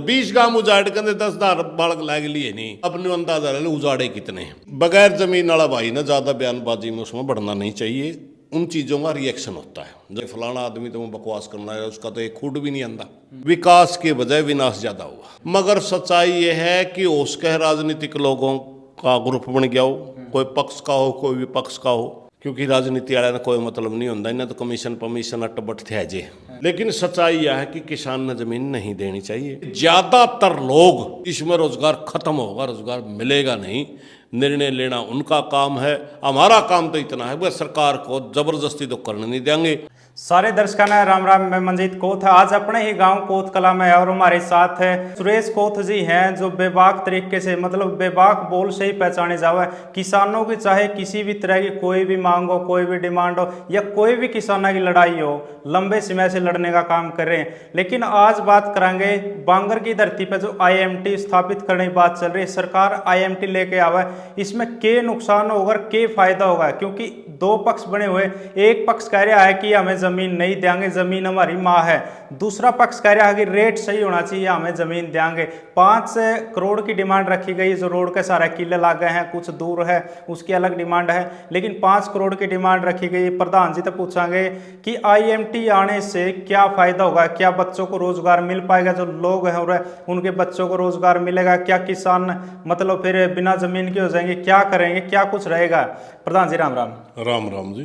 20 गांव उजाड़ के 10,000 बालक लाग लिए नहीं, अपने अंदाजा ले उजाड़े कितने। बगैर जमीन वाला भाई ना ज्यादा बयानबाजी में उसमें बढ़ना नहीं चाहिए। उन चीजों का रिएक्शन होता है। जब फलाना आदमी तो बकवास करना है, उसका तो एक खुद भी नहीं आंदा। विकास के बजाय विनाश ज्यादा हुआ। मगर सच्चाई यह है कि उसके राजनीतिक लोगों का ग्रुप बन गया हो, कोई पक्ष का हो कोई विपक्ष का हो, क्योंकि राजनीति वाले कोई मतलब नहीं होता, इन्हें तो कमीशन परमिशन अटबट थे जे। लेकिन सच्चाई यह है कि किसान ने जमीन नहीं देनी चाहिए। ज्यादातर लोग इसमें रोजगार खत्म होगा, रोजगार मिलेगा नहीं। निर्णय लेना उनका काम है, हमारा काम तो इतना है वह सरकार को जबरदस्ती तो करने नहीं देंगे। सारे दर्शकों ने राम राम। मैं मंजीत कोथ है, आज अपने ही गांव कोथ कला में है और हमारे साथ है सुरेश कोथ जी हैं, जो बेबाक तरीके से मतलब बेबाक बोल से ही पहचाने जावा है। किसानों की चाहे किसी भी तरह की कोई भी मांग हो, कोई भी डिमांड हो या कोई भी किसानों की लड़ाई हो, लंबे समय से लड़ने का काम कर रहे हैं। लेकिन आज बात करेंगे बांगर की धरती पर जो IMT स्थापित करने की बात चल रही है, सरकार IMT लेके आवा है, इसमें के नुकसान होगा के फायदा होगा। क्योंकि दो पक्ष बने हुए, एक पक्ष कह रहा है कि हमें जमीन नहीं देंगे, जमीन हमारी माँ है। दूसरा पक्ष कह रहा है कि रेट सही होना चाहिए, हमें जमीन देंगे। 5 करोड़ की डिमांड रखी गई, जो रोड के सारे किले लग गए हैं, कुछ दूर है उसकी अलग डिमांड है, लेकिन 5 करोड़ की डिमांड रखी गई। प्रधान जी तो पूछेंगे कि IMT आने से क्या फायदा होगा, क्या बच्चों को रोजगार मिल पाएगा, जो लोग हैं उनके बच्चों को रोजगार मिलेगा, क्या किसान मतलब फिर बिना जमीन के हो जाएंगे, क्या करेंगे, क्या कुछ रहेगा। प्रधान जी राम राम। राम राम जी।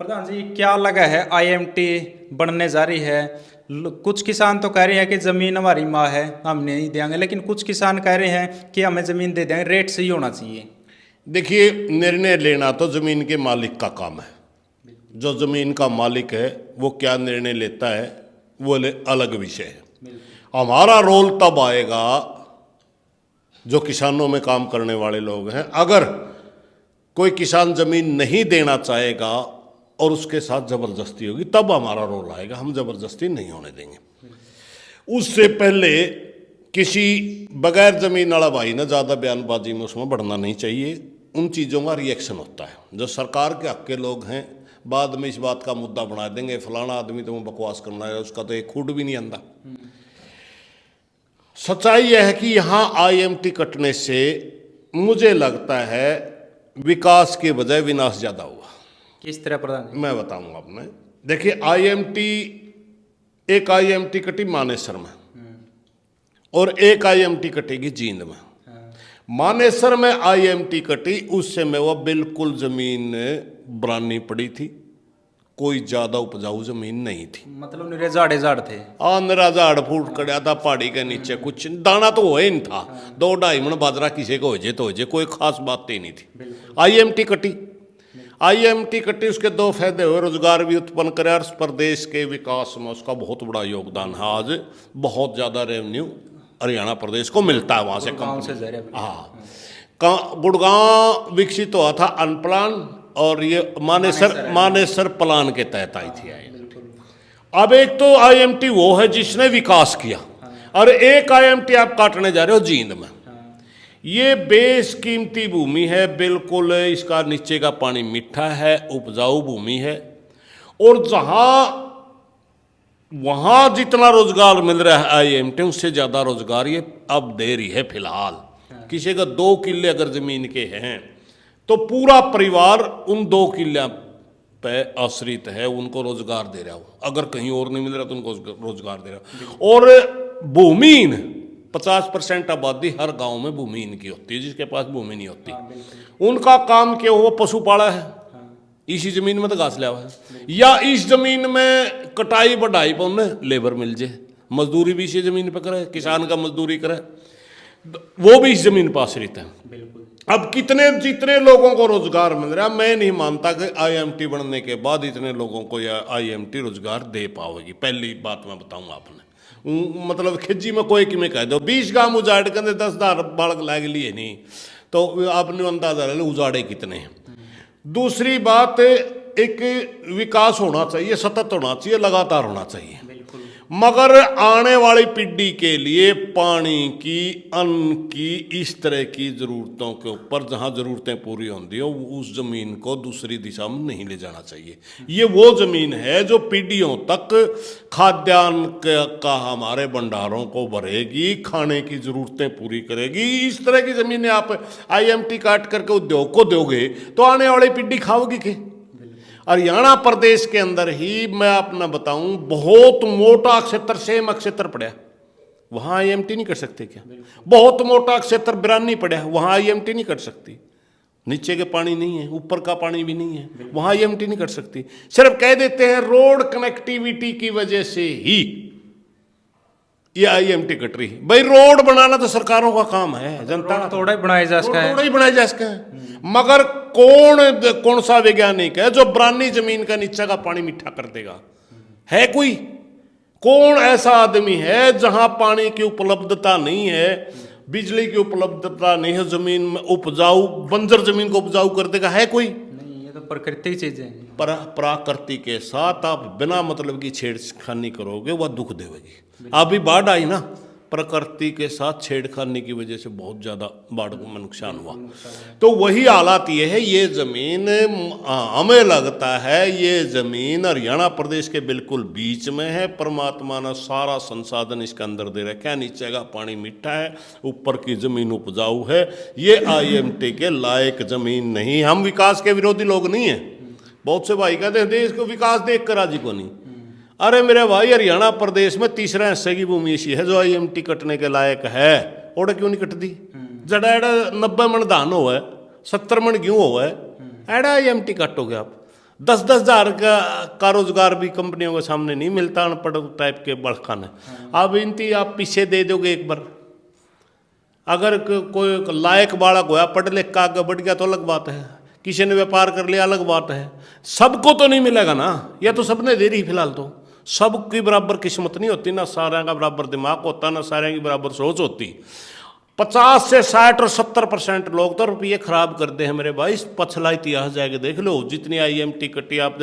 प्रधान जी क्या लगा है, IMT बनने जा रही है, कुछ किसान तो कह रहे हैं कि ज़मीन हमारी माँ है, हम नहीं देंगे, लेकिन कुछ किसान कह रहे हैं कि हमें ज़मीन दे देंगे, रेट सही होना चाहिए। देखिए, निर्णय लेना तो जमीन के मालिक का काम है। जो जमीन का मालिक है वो क्या निर्णय लेता है वो अलग विषय है। हमारा रोल तब आएगा जो किसानों में काम करने वाले लोग हैं। अगर कोई किसान जमीन नहीं देना चाहेगा और उसके साथ जबरदस्ती होगी तब हमारा रोल आएगा, हम जबरदस्ती नहीं होने देंगे। उससे पहले किसी बगैर जमीन वाला भाई ना ज़्यादा बयानबाजी में उसमें बढ़ना नहीं चाहिए। उन चीज़ों का रिएक्शन होता है। जो सरकार के हक के लोग हैं बाद में इस बात का मुद्दा बना देंगे, फलाना आदमी तो बकवास करना है, उसका तो एक खुद भी नहीं आंदा। सच्चाई यह है कि यहाँ IMT कटने से मुझे लगता है विकास के बजाय विनाश ज़्यादा हुआ। किस तरह प्रधान जी? मैं बताऊंगा आपने। देखिए, एक IMT कटी मानेसर में और एक IMT कटेगी जींद में। मानेसर में IMT कटी उस समय वो बिल्कुल जमीन बरानी पड़ी थी, कोई ज्यादा उपजाऊ जमीन नहीं थी, मतलब निरे झाड़े झाड़ थे। मेरा झाड़ फूट कड़ा था पहाड़ी के नीचे, कुछ दाना तो हो ही नहीं था। 2-2.5 मन बाजरा किसी को हो जे तो हो जे, कोई खास बात ही नहीं थी। IMT कटी, उसके 2 फायदे हुए, रोजगार भी उत्पन्न करे और प्रदेश के विकास में उसका बहुत बड़ा योगदान है। आज बहुत ज्यादा रेवेन्यू हरियाणा प्रदेश को मिलता है वहां से, गाँव से। हाँ, गुड़गांव विकसित हुआ था अनप्लान और ये मानेसर प्लान के तहत आई थी। अब एक तो IMT वो है जिसने विकास किया और एक IMT आप काटने जा रहे हो जींद में। ये बेशकीमती भूमि है बिल्कुल, इसका नीचे का पानी मीठा है, उपजाऊ भूमि है और वहां जितना रोजगार मिल रहा है IMT उससे ज्यादा रोजगार ये अब दे रही है फिलहाल। किसी का 2 किले अगर जमीन के हैं तो पूरा परिवार उन 2 किलों पे आश्रित है, उनको रोजगार दे रहा हो। अगर कहीं और नहीं मिल रहा तो उनको रोजगार दे रहा हो। और भूमिहीन 50% आबादी हर गांव में भूमिहीन की होती है, जिसके पास भूमि नहीं होती। उनका काम क्या हुआ, पशुपाला है, इसी जमीन में तो घास लिया हुआ है, या इस जमीन में कटाई बढ़ाई पर उन्हें लेबर मिल जाए, मजदूरी भी इसी जमीन पर करे, किसान का मजदूरी करे, वो भी इस जमीन पर आश्रित है। अब जितने लोगों को रोजगार मिल रहा है, मैं नहीं मानता कि IMT बनने के बाद इतने लोगों को यह IMT रोजगार दे पाएगी। पहली बात मैं बताऊंगा आपने, मतलब खिज्जी में कोई कि मैं कह दो 20 गांव उजाड़ के 10,000 बालक लाग लिए नहीं, तो आपने अंदाजा ले लो उजाड़े कितने हैं। दूसरी बात, एक विकास होना चाहिए, सतत होना चाहिए, लगातार होना चाहिए। मगर आने वाली पीढ़ी के लिए पानी की, अन्न की, इस तरह की ज़रूरतों के ऊपर जहाँ ज़रूरतें पूरी होंगी हो उस ज़मीन को दूसरी दिशा में नहीं ले जाना चाहिए। ये वो ज़मीन है जो पीढ़ियों तक खाद्यान्न का हमारे भंडारों को भरेगी, खाने की ज़रूरतें पूरी करेगी। इस तरह की ज़मीनें आप IMT काट करके उद्योग को दोगे तो आने वाली पीढ़ी खाओगी के। हरियाणा प्रदेश के अंदर ही मैं अपना बताऊं, बहुत मोटा क्षेत्र, सेम क्षेत्र पड़ा, वहां IMT नहीं कर सकते क्या? बहुत मोटा क्षेत्र बिरानी पड़ा, वहां IMT नहीं कर सकती। नीचे के पानी नहीं है, ऊपर का पानी भी नहीं है, वहां IMT नहीं कर सकती। सिर्फ कह देते हैं रोड कनेक्टिविटी की वजह से ही ये IMT कट रही। भाई रोड बनाना तो सरकारों का काम है, जनता का थोड़ा ही बनाया जा सका है, थोड़ा ही बनाया जा सका है। मगर कौन सा वैज्ञानिक है जो बरानी जमीन का नीचे का पानी मीठा कर देगा? है कोई? कौन ऐसा आदमी है जहां पानी की उपलब्धता नहीं है, बिजली की उपलब्धता नहीं है, जमीन में उपजाऊ, बंजर जमीन को उपजाऊ कर देगा? है कोई? नहीं, ये तो प्राकृतिक चीजें हैं। प्रकृति के साथ आप बिना मतलब की छेड़खानी करोगे वह दुख देगी। अभी बाढ़ आई ना, प्रकृति के साथ छेड़खानी की वजह से बहुत ज़्यादा बाढ़ में नुकसान हुआ। तो वही हालात ये है। ये ज़मीन हमें लगता है ये ज़मीन हरियाणा प्रदेश के बिल्कुल बीच में है। परमात्मा ने सारा संसाधन इसके अंदर दे रखा है। नीचे का पानी मीठा है, ऊपर की ज़मीन उपजाऊ है। ये IMT के लायक ज़मीन नहीं। हम विकास के विरोधी लोग नहीं हैं। बहुत से भाई कहते हैं देश को विकास देख कर राजी को नहीं। अरे मेरे भाई, हरियाणा प्रदेश में तीसरा हिस्से की भूमि ऐसी है जो IMT कटने के लायक है। ओडे क्यों नहीं कटती? जड़ा एड़ा 90 मन धान हो है, 70 मन गेहूँ हो है, एड़ा IMT काटोगे आप। 10-10 हज़ार का रोजगार भी कंपनियों के सामने नहीं मिलता। अनपढ़ टाइप के बड़खान है। अब इनती आप पीछे दे दोगे एक बार। अगर कोई लायक बालक होया, पढ़ लिख का आगे बढ़ गया तो अलग बात है, किसी ने व्यापार कर लिया अलग बात है। सबको तो नहीं मिलेगा ना, या तो सबने दे रही फिलहाल। तो सबकी बराबर किस्मत नहीं होती, ना सारे का बराबर दिमाग होता, ना सारे की बराबर सोच होती। 50 से 60 और 70% लोग तो रुपये खराब करते हैं मेरे भाई। पछला इतिहास जाके देख लो, जितनी IMT कटी आप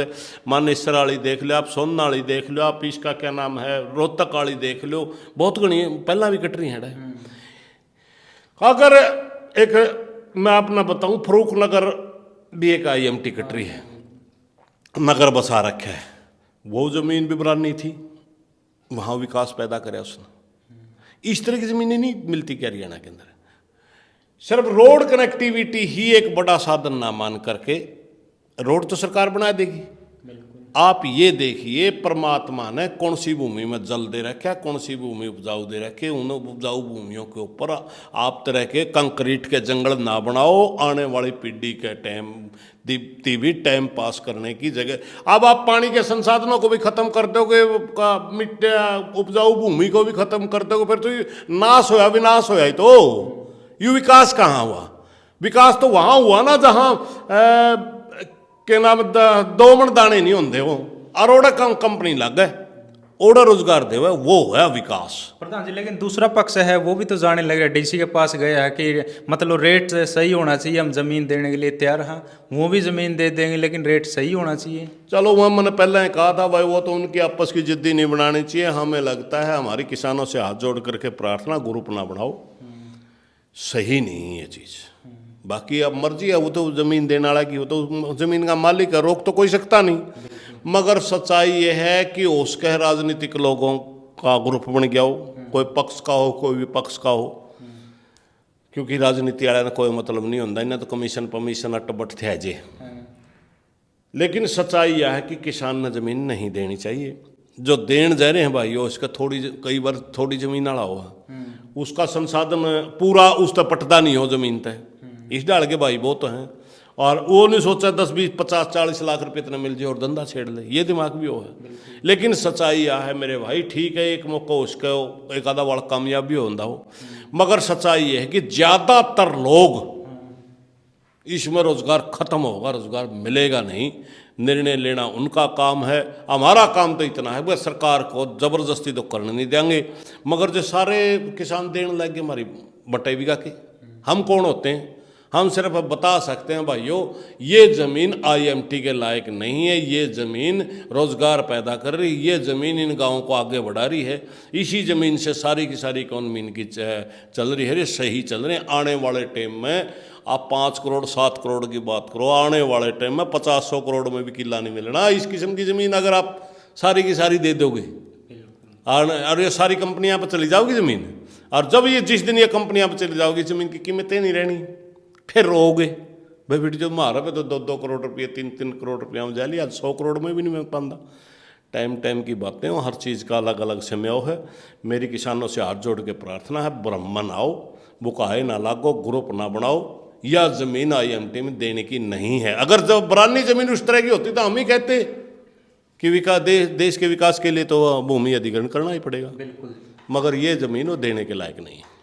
मानेसर वाली देख लो, आप सोन वाली देख लो, आप इसका क्या नाम है रोहतक वाली देख लो, बहुत घनी पहला भी कट रही है। अगर एक मैं अपना बताऊं, फरूख नगर भी एक IMT कट रही है, नगर बसा रखा है। वो ज़मीन भी बरानी थी, वहाँ विकास पैदा करे उसने। इस तरह की ज़मीनें नहीं मिलती क्या हरियाणा के अंदर? सिर्फ रोड कनेक्टिविटी ही एक बड़ा साधन ना मान करके रोड तो सरकार बना देगी। आप ये देखिए, परमात्मा ने कौन सी भूमि में जल दे रखा है, कौन सी भूमि उपजाऊ दे रखे, उन उपजाऊ भूमियों के ऊपर आप तरह के कंक्रीट के जंगल ना बनाओ। आने वाली पीढ़ी के टाइम भी टाइम पास करने की जगह अब आप पानी के संसाधनों को भी खत्म कर दोगे, मिट्टी उपजाऊ भूमि को भी खत्म कर दोगे, फिर तो ये नाश होया, विनाश होया। तो ये विकास कहाँ हुआ? विकास तो वहाँ हुआ ना जहाँ के नाम 2 मन दाने नहीं होंगे वो, और ओड़ा कंपनी लग गए, ओड़ा रोजगार दे, वो है विकास। प्रधान जी, लेकिन दूसरा पक्ष है वो भी तो जाने लगे, DC के पास गया है कि मतलब रेट सही होना चाहिए, हम जमीन देने के लिए तैयार हैं, वो भी जमीन दे देंगे लेकिन रेट सही होना चाहिए। चलो वह मैंने पहले ही कहा था भाई, वो तो उनकी आपस की जिद्दी नहीं बनानी चाहिए। हमें लगता है हमारी किसानों से हाथ जोड़ करके प्रार्थना, ग्रुप ना बढ़ाओ, सही नहीं है ये चीज़। बाकी अब मर्जी है, वो तो ज़मीन देने वाला की, वो तो ज़मीन का मालिक है, रोक तो कोई सकता नहीं। मगर सच्चाई ये है कि उसके राजनीतिक लोगों का ग्रुप बन गया हो, कोई पक्ष का हो कोई विपक्ष का हो, क्योंकि राजनीति वाले कोई मतलब नहीं होता, इन्हें तो कमीशन पमीशन अटबट थे जे। लेकिन सच्चाई यह है कि किसान ने ज़मीन नहीं देनी चाहिए। जो देन जा रहे हैं भाई, उसका कई बार थोड़ी ज़मीन वाला हुआ, उसका संसाधन पूरा उस तक पटता नहीं हो ज़मीन तय, इस डाल के भाई बहुत हैं। और वो नहीं सोचा 10, 20, 50, 40 लाख रुपये इतना मिल जाए और धंधा छेड़ ले, ये दिमाग भी वो है। लेकिन सच्चाई यह है मेरे भाई, ठीक है एक मौका उसका एक आधा वाला कामयाब भी होता हो, मगर सच्चाई ये है कि ज़्यादातर लोग इसमें रोज़गार खत्म होगा, रोज़गार मिलेगा नहीं। निर्णय लेना उनका काम है, हमारा काम तो इतना है भाई, सरकार को ज़बरदस्ती तो करने नहीं देंगे। मगर जो सारे किसान देने लगे हमारी बटाई बिगा के, हम कौन होते हैं? हम सिर्फ अब बता सकते हैं भाइयों ये ज़मीन आईएमटी के लायक नहीं है, ये ज़मीन रोज़गार पैदा कर रही, ये ज़मीन इन गाँवों को आगे बढ़ा रही है, इसी ज़मीन से सारी की सारी इकॉनमी इनकी चल रही है, ये सही चल रहे हैं। आने वाले टाइम में आप 5 करोड़ 7 करोड़ की बात करो, आने वाले टाइम में 50-100 करोड़ में भी किला नहीं मिलना इस किस्म की ज़मीन अगर आप सारी की सारी दे दोगे और ये सारी कंपनियां पर चली जाओगी ज़मीन। और जब ये जिस दिन ये कंपनियां पर चली जाओगी ज़मीन की कीमतें नहीं रहनी, फिर रोगे भाई बेटी जो मारा पे तो 2-2 करोड़ रुपये 3-3 करोड़ रुपया में जा लिया, 100 करोड़ में भी नहीं मिल पाता। टाइम की बातें हो, हर चीज़ का अलग अलग समय है। मेरी किसानों से हाथ जोड़ के प्रार्थना है, ब्राह्मण आओ, बुकाए ना लागो, ग्रुप ना बनाओ, या ज़मीन आईएमटी में देने की नहीं है। अगर जब बरानी ज़मीन उस तरह की होती तो हम ही कहते कि देश के विकास के लिए तो भूमि अधिग्रहण करना ही पड़ेगा, बिल्कुल। मगर ये ज़मीन वो देने के लायक नहीं है।